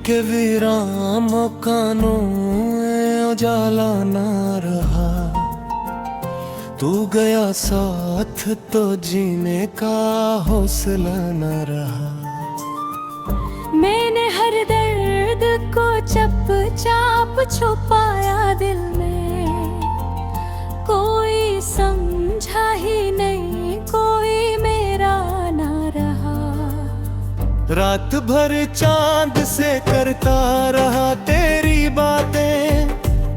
के वीरान मकानों में उजाला ना रहा। तू गया साथ तो जीने का हौसला न रहा। मैंने हर दर्द को चुपचाप छुपाया दिल में, कोई समझा ही नहीं, कोई मेरा ना रहा। रात भर चांद से करता रहा तेरी बातें,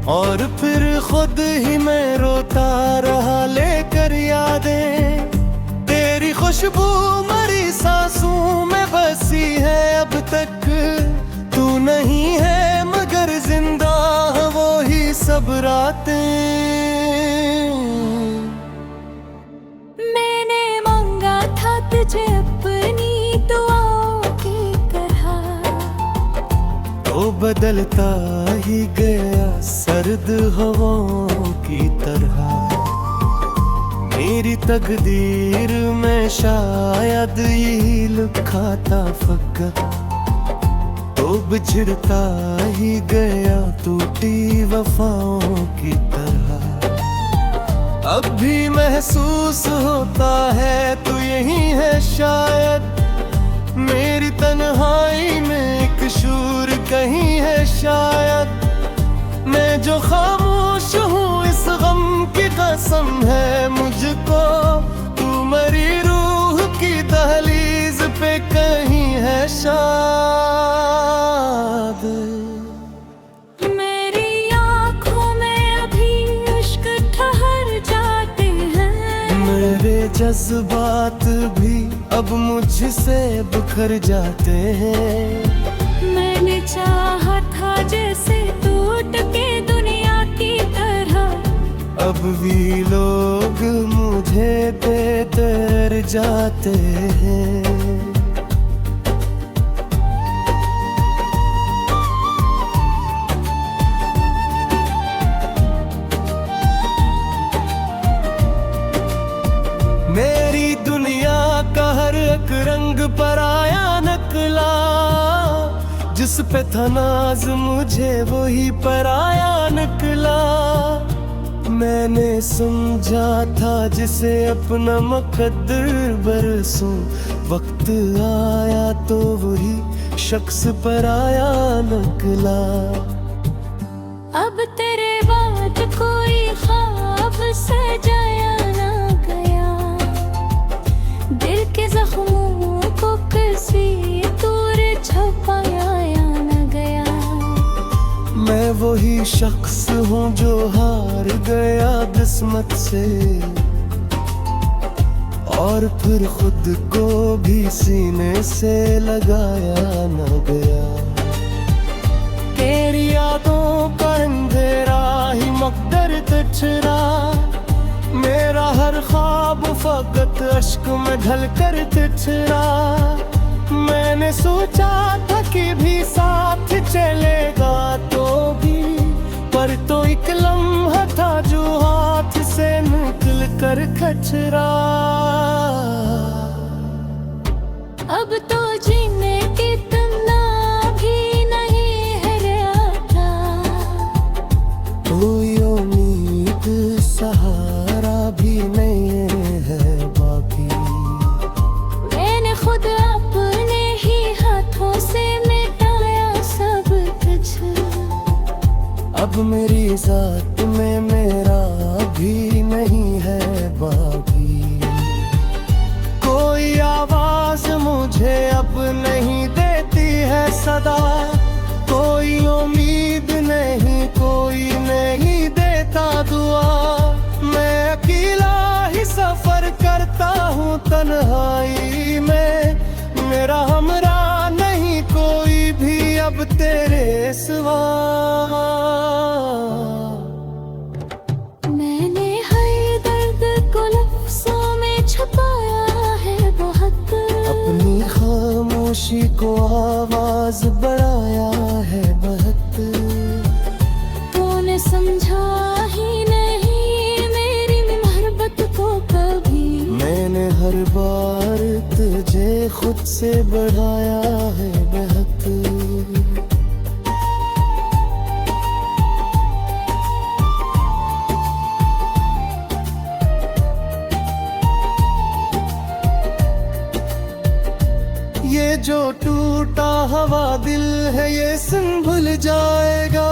और फिर खुद ही मैं रोता रहा लेकर यादें। तेरी खुशबू मरी सांसों में बसी है अब तक। तू नहीं है मगर जिंदा है वो ही सब रातें। मैंने मांगा था तुझे अपनी दुआओं की तरह, तो बदलता ही गया सर्द हवाओं की तरह। मेरी तकदीर में शायद यही लिखा था फकत, तो बिछड़ता ही गया टूटी वफाओं की तरह। अब भी महसूस होता है तू यही है शायद, मेरी तन्हाई में एक शूर कहीं है शायद। मैं जो खामोश हूँ इस गम की कसम है मुझको, तू मरी रूह की दहलीज पे कहीं है शायद। मेरी आँखों में अभी इश्क ठहर जाते हैं, मेरे जज्बात भी अब मुझसे बिखर जाते हैं। मैंने चाहा था जैसे टूट के दुनिया की तरह, अब भी लोग मुझे दे दर जाते हैं। मेरी दुनिया का हर एक रंग पराया नकला, जिस पे था नाज मुझे वही पराया निकला। मैंने समझा था जिसे अपना मुकद्दर बरसों, वक्त आया तो वही शख्स पराया निकला। अब तेरे बाद कोई ख्वाब सजाया ना गया, दिल के जख्मों को किसी दूर छुपाया न गया। मैं वही शख्स हूँ जो हार गया किस्मत से, और फिर खुद को भी सीने से लगाया न गया। तेरी यादों का अंधेरा ही मकदर तिछरा, मेरा हर ख्वाब फकत अश्क में ढल कर तिछरा। मैंने सोचा था कि भी साथ चलेगा तो भी, पर तो एक लम्हा था जो हाथ से निकल कर कचरा। अब तो जीने की तमन्ना भी नहीं है रहा, कोई उम्मीद सहारा भी नहीं है बाकी। मैंने खुद अपने ही हाथों से मिटाया सब कुछ, अब मेरी जात में मेरा भी नहीं है बाकी। कोई आवाज मुझे अब नहीं देती है सदा, कोई उम्मीद नहीं, कोई नहीं देता दुआ। मैं अकेला ही सफर करता हूँ तन्हाई में, मेरा हमरा नहीं कोई भी अब तेरे सिवा। मैंने हर दर्द को लफ्ज़ों में छुपाया है बहुत, अपनी खामोशी को आवाज बढ़ाया है बहुत। तूने समझा ही नहीं मेरी मोहब्बत को कभी, मैंने हर बार तुझे खुद से बढ़ाया है बहुत। हवा दिल है ये सुन भूल जाएगा।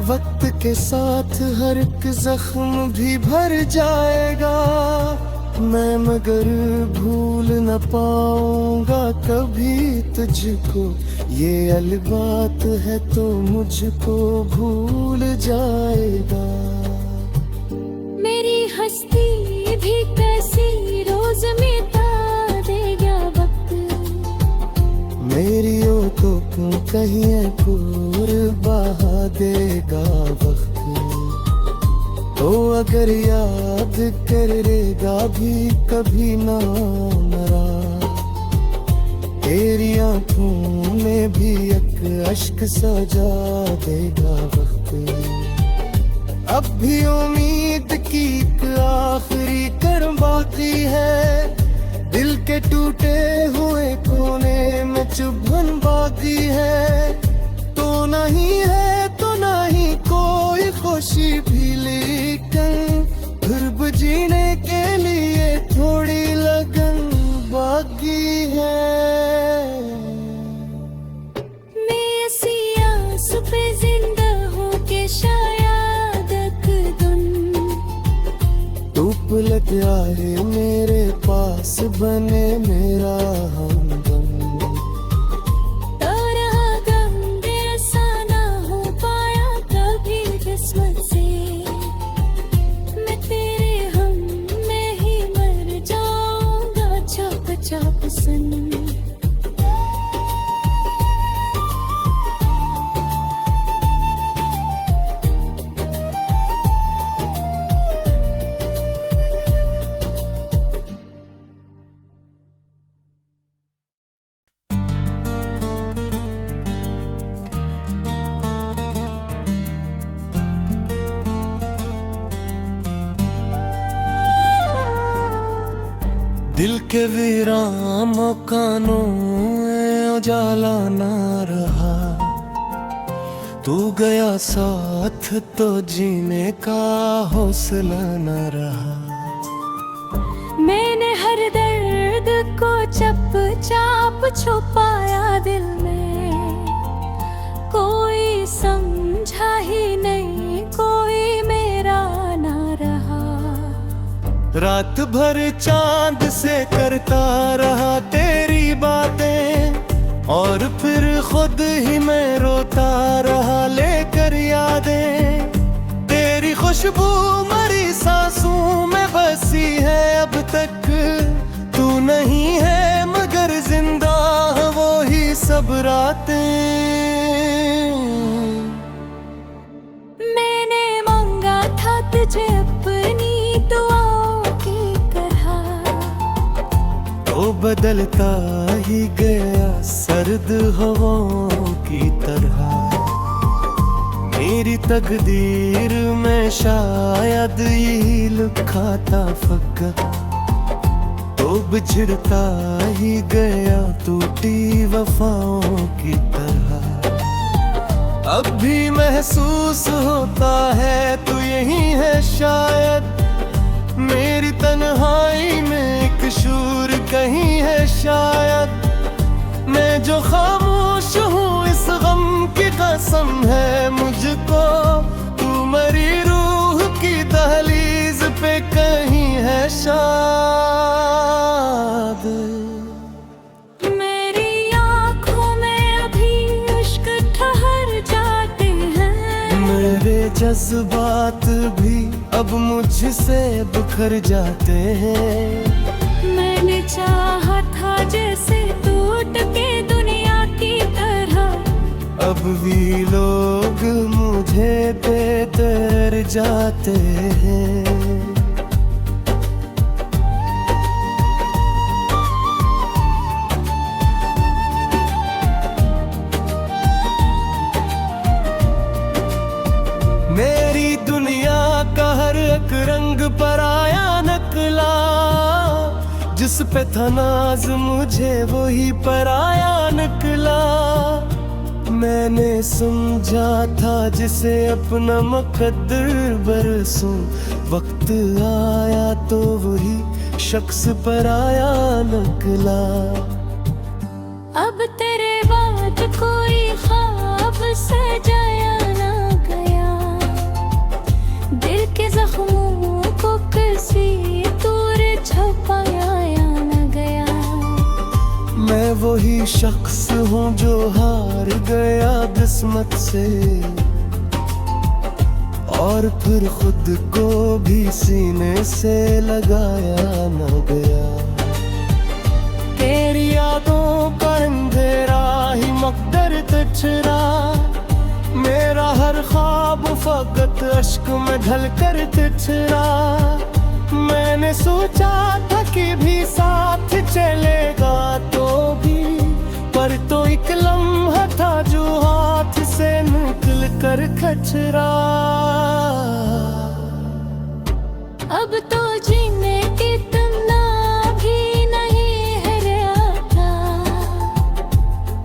वक्त के साथ हर एक जख्म भी भर जाएगा। मैं मगर भूल न पाऊंगा कभी तुझको, ये अलबात है तो मुझको भूल जाएगा। मेरी हस्ती भी कैसी रोज मिटा देगा वक्त, मेरी ओ तो क्यों कहीं दूर बहा देगा वक्त। तो अगर याद करेगा भी कभी ना मरा, तेरी आंखों में भी एक अश्क सजा देगा वक्त। अब भी उम्मीद की एक आखिरी कर्म बाकी है, दिल के टूटे हुए कोने में चुभन बाकी है। तो नहीं है तो नहीं कोई खुशी भी, लेकिन फिर जीने के लिए थोड़ी लगन बाकी है। मैं ऐसी आस पे जिंदा हूँ कि शायद एक दिन तू पलट आए मेरे पास, बने मेरा हमदम। दिल के वीरान मकानों में उजाला ना रहा, तू गया साथ तो जीने का हौसला न रहा। मैंने हर दर्द को चुपचाप छुपाया दिल में, कोई समझा ही नहीं, कोई मेरा ना रहा। रात भर चांद से करता रहा तेरी बातें, और फिर खुद ही मैं रोता रहा लेकर यादें। तेरी खुशबू मरी सांसों में बसी है अब तक, तू नहीं है मगर जिंदा है वो ही सब रातें। मैंने मांगा था तुझे अपनी दुआओं की तरह, तो बदलता ही गया सर्द हवाओं की तरह। मेरी तकदीर में शायद यही लिखा था फकत, तो बिछड़ता ही गया टूटी वफाओं की तरह। अब भी महसूस होता है तू यही है शायद, मेरी तन्हाई में एक शूर कहीं है शायद। मैं जो खामोश हूँ इस गम की कसम है मुझको, तू मरी रूह की दहलीज पे कहीं है शायद। मेरी आँखों में अभी इश्क ठहर जाते हैं, मेरे जज्बात भी अब मुझसे बिखर जाते हैं। मैंने चाहा था जैसे टूट के दुनिया की तरह, अब भी लोग मुझे बेदर जाते हैं। मेरी दुनिया का हर एक रंग पराया नकला, जिस पे था नाज मुझे वही पराया निकला। मैंने समझा था जिसे अपना मुकद्दर बरसों, वक्त आया तो वही शख्स पराया निकला। अब तेरे बाद ही शख्स हूँ जो हार गया किस्मत से, और फिर खुद को भी सीने से लगाया न गया। तेरी यादों का अंधेरा ही मकदर तिछरा, मेरा हर ख्वाब फकत अश्क में ढल कर तिछरा। मैंने सोचा था कि भी साथ चलेगा तो भी, पर तो एक लम्हा था जो हाथ से निकल कर खचरा। अब तो जीने की तमन्ना भी नहीं है रहता,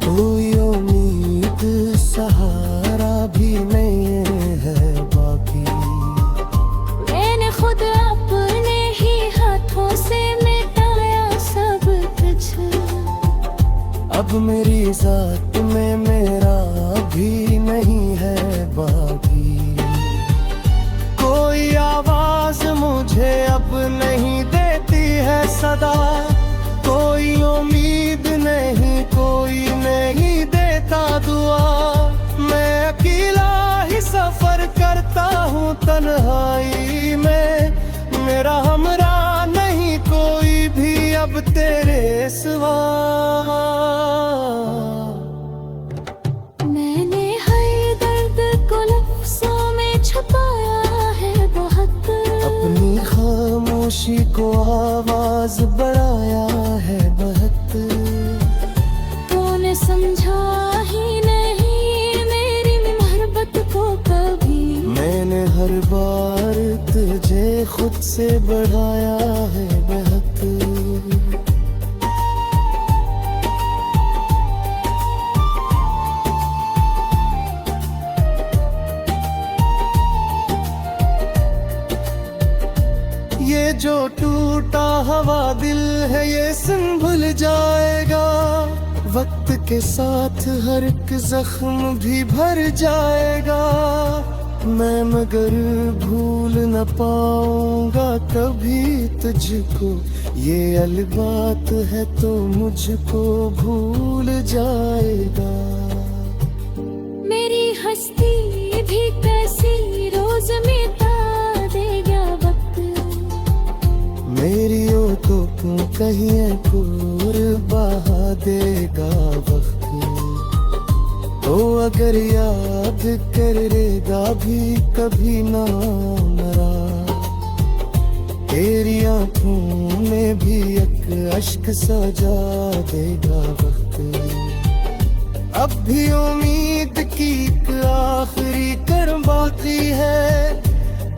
कोई उम्मीद सहारा भी नहीं है बाकी। मैंने खुद अपने ही हाथों से मिटाया सब कुछ, अब मेरी जात में मेरा भी नहीं है बाकी। कोई आवाज मुझे अब नहीं देती है सदा, कोई उम्मीद नहीं, कोई नहीं देता दुआ। मैं अकेला ही सफर करता हूँ तन्हाई में, मेरा हमरा नहीं कोई भी अब तेरे सिवा। मैंने हर दर्द को लफ्ज़ों में छुपाया है बहुत, अपनी खामोशी को आवाज बढ़ाया है बहुत। तूने समझा ही नहीं मेरी मोहब्बत को कभी, मैंने हर बार तुझे खुद से बढ़ाया है बहुत। ये जो टूटा हवा दिल है ये संभल जाएगा, वक्त के साथ हर एक जख्म भी भर जाएगा। मैं मगर भूल न पाऊंगा कभी तुझको, ये अलबात है तो मुझको भूल जाएगा। मेरी हस्ती भी कैसी रोज मिटा देगा वक्त, मेरी ओठों को कहीं दूर बहा देगा वक्त। तो अगर याद करेगा भी कभी ना मरा, तेरी आंखों में भी एक अश्क सजा देगा वक्त। अब भी उम्मीद की एक आखिरी कर्म बाकी है,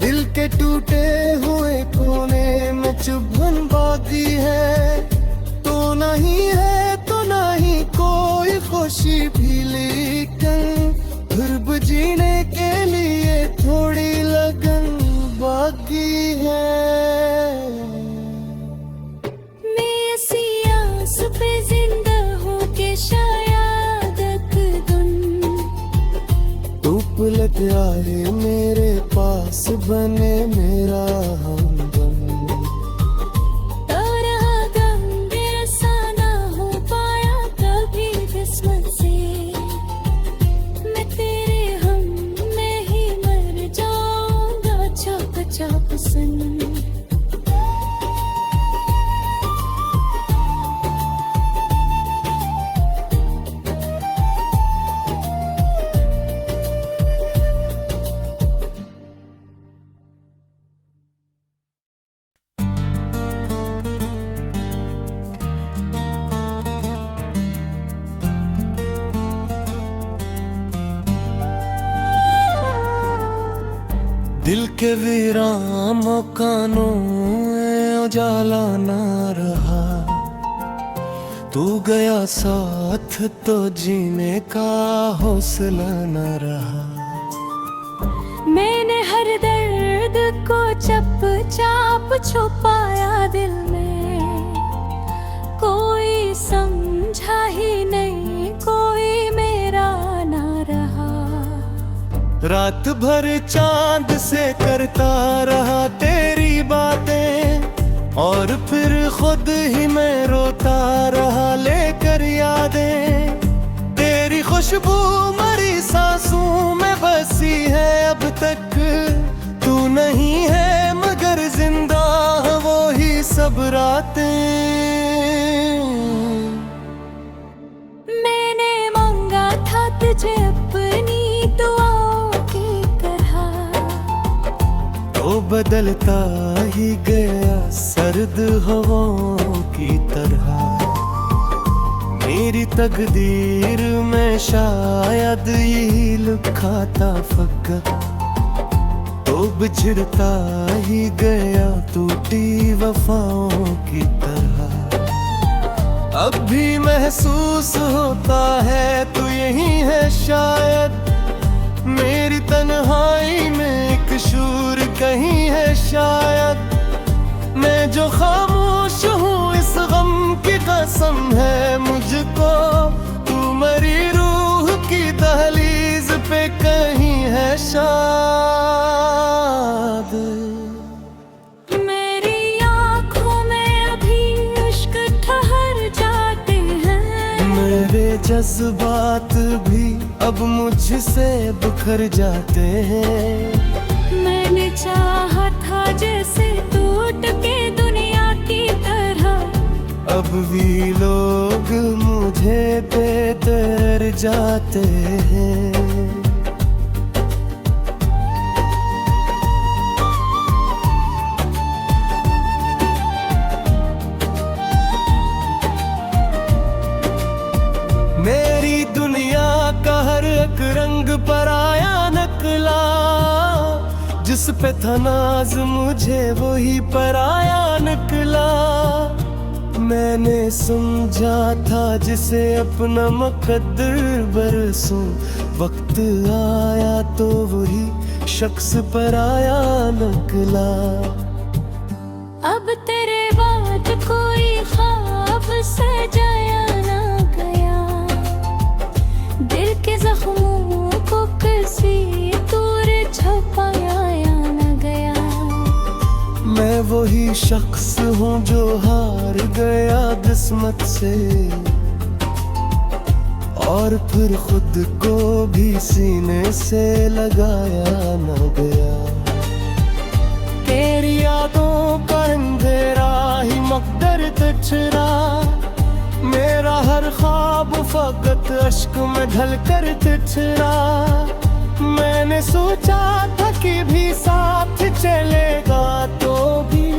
दिल के टूटे हुए कोने में चुभन बाकी है। तो नहीं है तो नहीं कोई खुशी भी, लेकिन फिर भी जीने के लिए थोड़ी लगन बाकी है। मैं ऐसी आस पे जिंदा हूँ कि शायद एक दिन तू पलट आए मेरे पास, बने मेरा हमदम। दिल के वीरान मकानों में उजाला ना रहा, तू गया साथ तो जीने का हौसला न रहा। मैंने हर दर्द को चुपचाप छुपाया दिल में, कोई समझा ही नहीं, कोई मेरा ना रहा। रात भर चांद से करता रहा तेरी बातें, और फिर खुद ही मैं रोता रहा लेकर यादें। तेरी खुशबू मरी सांसों में बसी है अब तक। तू नहीं है मगर जिंदा है वो ही सब रातें। मैंने मांगा था तुझे अपनी दुआओं की तरह, तो बदलता ही गया सर्द हवाओं की तरह। मेरी तकदीर में शायद यही लिखा था फकत, तो बिछड़ता ही गया टूटी वफाओं की तरह। अब भी महसूस होता है तू यही है शायद। मेरी तन्हाई में एक शूर कहीं है शायद। मैं जो खामोश हूँ इस गम की कसम है मुझको। तू मरी रूह की दहलीज पे कहीं है शायद। मेरी आँखों में अभी इश्क ठहर जाते हैं। मेरे जज्बात भी अब मुझसे बिखर जाते हैं। मैंने चाहा था जैसे टूट के दुनिया की तरह, अब भी लोग मुझे बेदर जाते हैं। मेरी दुनिया का हर एक रंग पराया नकला। जिस पे था नाज मुझे वही पराया निकला। मैंने समझा था जिसे अपना मुकद्दर बरसों, वक्त आया तो वही शख्स पराया निकला। अब तेरे बाद कोई ख्वाब सजाया ना गया। दिल के जख्मों को किसी दूर छुपाया न गया। मैं वही शख्स हूँ जो हार गया किस्मत से, और फिर खुद को भी सीने से लगाया न गया। तेरी यादों का अंधेरा ही मकदर तिछरा। मेरा हर ख्वाब फकत अश्क में ढल कर तिछरा। मैंने सोचा था कि भी साथ चलेगा तो भी,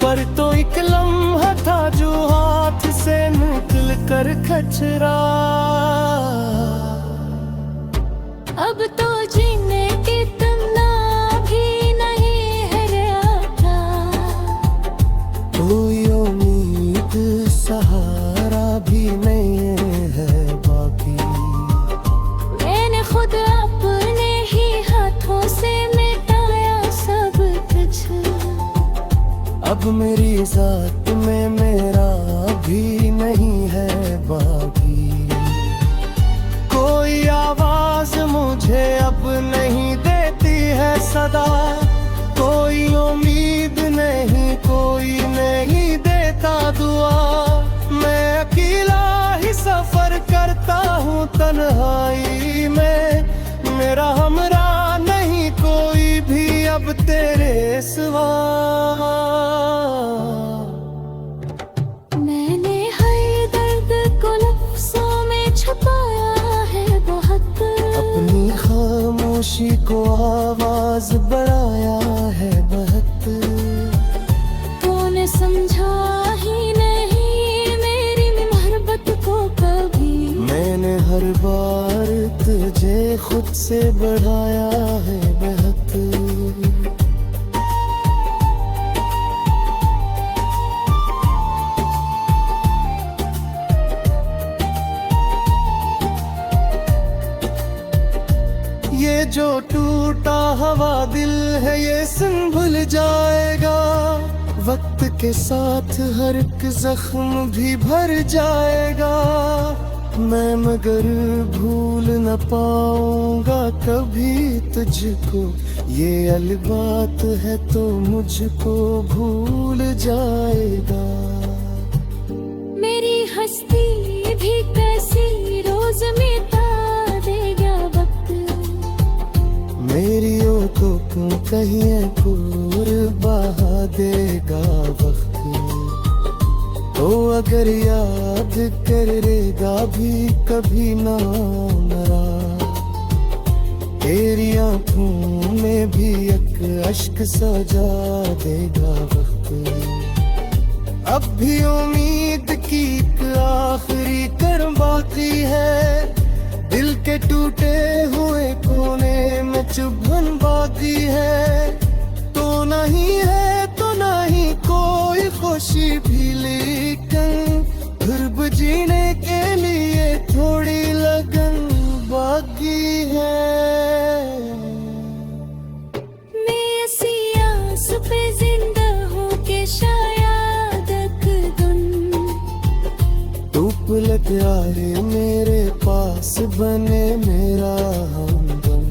पर तो एक लम्हा था जो हाथ से निकल कर खचरा। अब तो जीने की तमन्ना भी नहीं है रहता। कोई उम्मीद सहारा भी नहीं है बाकी। मैंने खुद अपने ही हाथों से मिटाया सब कुछ। अब मेरी जात में मेरा भी नहीं है बाकी। कोई आवाज मुझे अब नहीं देती है सदा। कोई उम्मीद नहीं, कोई नहीं देता दुआ। मैं अकेला ही सफर करता हूँ तन्हाई में। मेरा हमरा नहीं कोई भी अब तेरे सिवा। मैंने हर दर्द को लफ्ज़ों में छुपाया है बहुत। अपनी खामोशी को आवाज बढ़ाया है बहुत। तूने समझा ही नहीं मेरी मोहब्बत को कभी। मैंने हर बार तुझे खुद से बढ़ाया है बहुत। ये जो टूटा हवा दिल है ये सुन भूल जाएगा। वक्त के साथ हर एक जख्म भी भर जाएगा। मैं मगर भूल न पाऊंगा कभी तुझको, ये अलबात है तो मुझको भूल जाएगा। मेरी हस्ती भी कैसी रोज मिटा देगा वक्त, मेरी ओठों को कहीं पूर बहा देगा वक्त। तो अगर याद करेगा भी कभी ना मरा, तेरी आंखों में भी एक अश्क सजा देगा वक्त। अब भी उम्मीद की एक आखिरी कर्म बाकी है, दिल के टूटे हुए कोने में चुभन बाकी है। तो नहीं है तो नहीं कोई खुशी भी, लेकिन फिर भी जीने के लिए थोड़ी लगन बाकी है। मैं ऐसी आस पे जिंदा हूँ कि शायद एक दिन तू पलट आए मेरे पास, बने मेरा हमदम।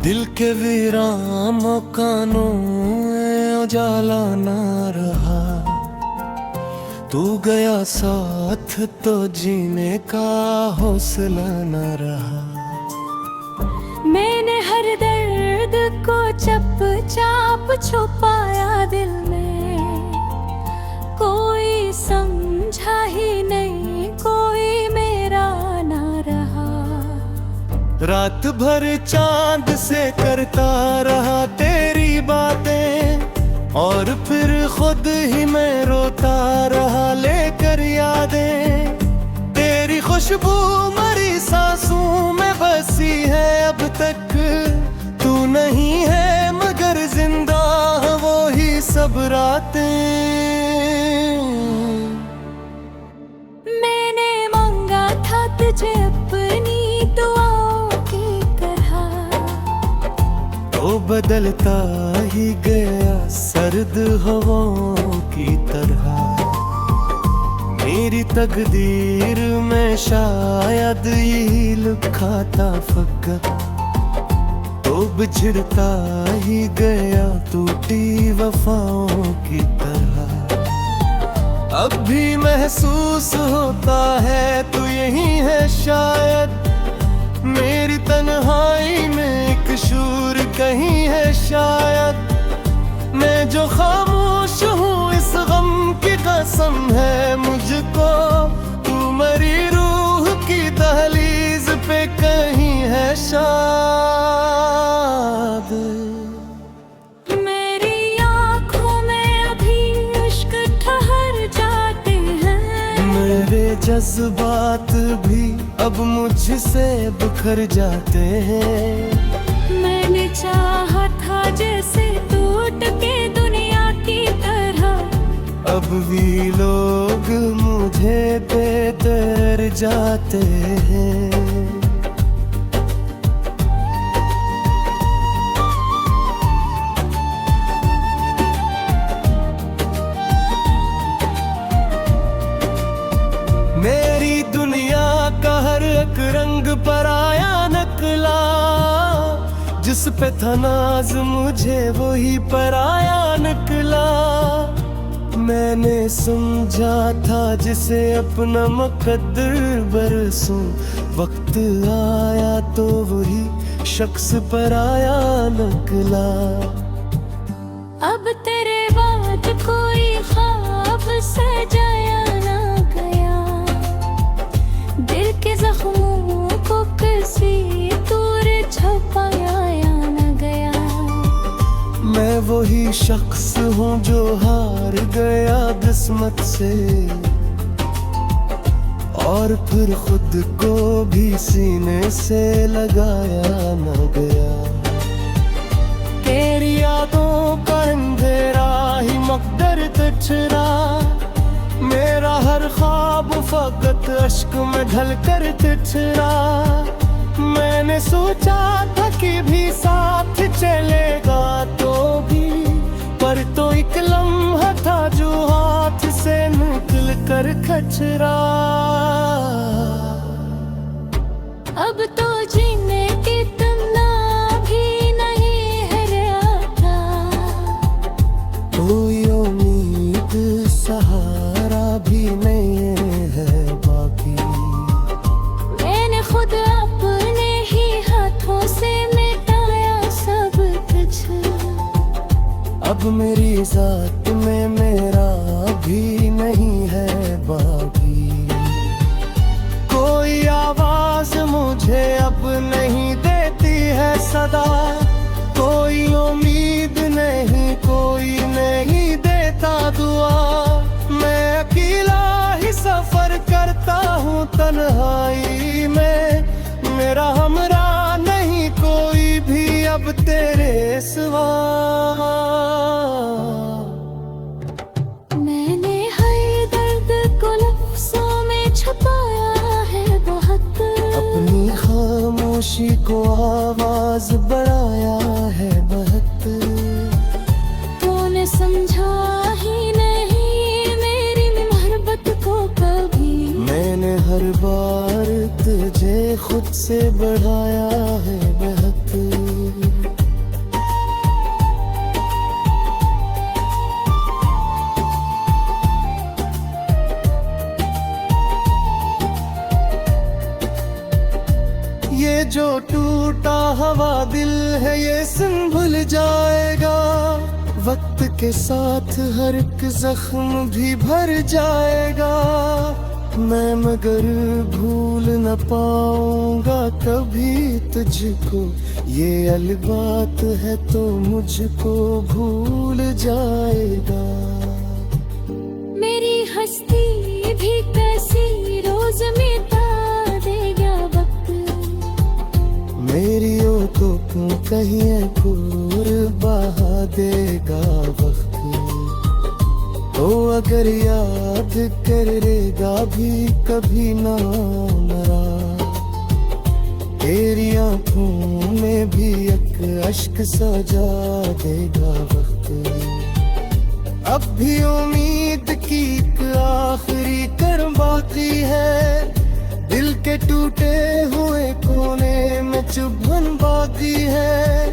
दिल के वीरान मकानों में उजाला ना रहा, तू गया साथ तो जीने का हौसला न रहा। मैंने हर दर्द को चप चाप छुपाया दिल में, कोई समझा ही नहीं, कोई मेरा ना रहा। रात भर चांद से करता रहा तेरी बातें, और फिर खुद ही मैं रोता रहा लेकर यादें। तेरी खुशबू मरी सांसों में बसी है अब तक, तू नहीं है मगर जिंदा है वो ही सब रातें। मैंने मांगा था तुझे अपनी दुआओं की तरह, तो बदलता ही गया सर्द हवाओं की तरह। मेरी तकदीर में शायद यही लिखा था फकत, तो बिछड़ता ही गया टूटी वफाओं की तरह। अब भी महसूस होता है तू यही है शायद, मेरी तन्हाई में एक शूर कहीं है शायद। मैं जो खामोश हूँ इस गम की कसम है मुझको, तू मरी रूह की दहलीज पे कहीं है शायद। मेरी आँखों में अभी इश्क ठहर जाते हैं, मेरे जज्बात भी अब मुझसे बिखर जाते हैं। मैंने चाहा था जैसे टूट के दुनिया की तरह, अब भी लोग मुझे बेदर जाते हैं। मेरी दुनिया का हर एक रंग पराया नकला, जिस पे था नाज मुझे वही पराया निकला। मैंने समझा था जिसे अपना मुकद्दर बरसों, वक्त आया तो वही शख्स पराया निकला। अब तेरे बाद कोई ख्वाब सजाया ना गया, दिल के जख्मों को किसी दूर छुपा कोई शख्स हूँ जो हार गया किस्मत से, और फिर खुद को भी सीने से लगाया न गया। तेरी यादों का अंधेरा ही मकदर तिछरा, मेरा हर ख्वाब फकत अश्क में ढल कर तिछरा। मैंने सोचा था कि भी साथ चलेगा तो भी, पर तो एक लम्हा था जो हाथ से निकल कर खचरा। अब तो जीने की तमन्ना भी नहीं है रहता, कोई उम्मीद सहारा भी नहीं है बाकी। मैंने खुद अपने ही हाथों से मिटाया सब कुछ, अब मेरी जात में मेरा भी नहीं है बाकी। कोई आवाज मुझे अब नहीं देती है सदा, कोई उम्मीद नहीं, कोई नहीं देता दुआ। मैं अकेला ही सफर करता हूँ तन्हाई में, मेरा हमराह नहीं कोई भी अब तेरे सिवा। मैंने हर दर्द को लफ्ज़ों में छुपाया है बहुत, अपनी खामोशी को आवाज बढ़ाया है बहुत। तूने समझा ही नहीं मेरी मोहब्बत को कभी, मैंने हर बार तुझे खुद से बढ़ाया है बहुत। ये जो टूटा हवा दिल है ये संभल जाएगा, वक्त के साथ हर एक जख्म भी भर जाएगा। मैं मगर भूल न पाऊंगा कभी तुझको, ये अलबात है तो मुझको भूल जाएगा। मेरी हस्ती भी कैसी रोज मिटा देगा वक्त, मेरी ओठों को कहीं दूर बहा देगा वक्त। तो अगर याद करेगा भी कभी ना मरा, तेरी आंखों में भी एक अश्क सजा देगा वक्त। अब भी उम्मीद की एक आखिरी कर्म बाकी है, दिल के टूटे हुए कोने में चुभन बाकी है।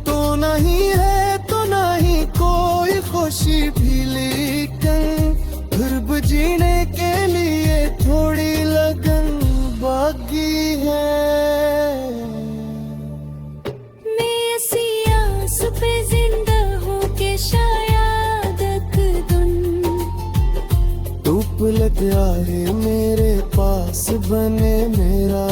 तो नहीं है तो नहीं कोई खुशी भी, लेकिन फिर भी जीने के लिए थोड़ी लगन बाकी है। मैं ऐसी आस पे जिंदा हूँ कि शायद एक दिन तू पलट आए मेरे पास बने मेरा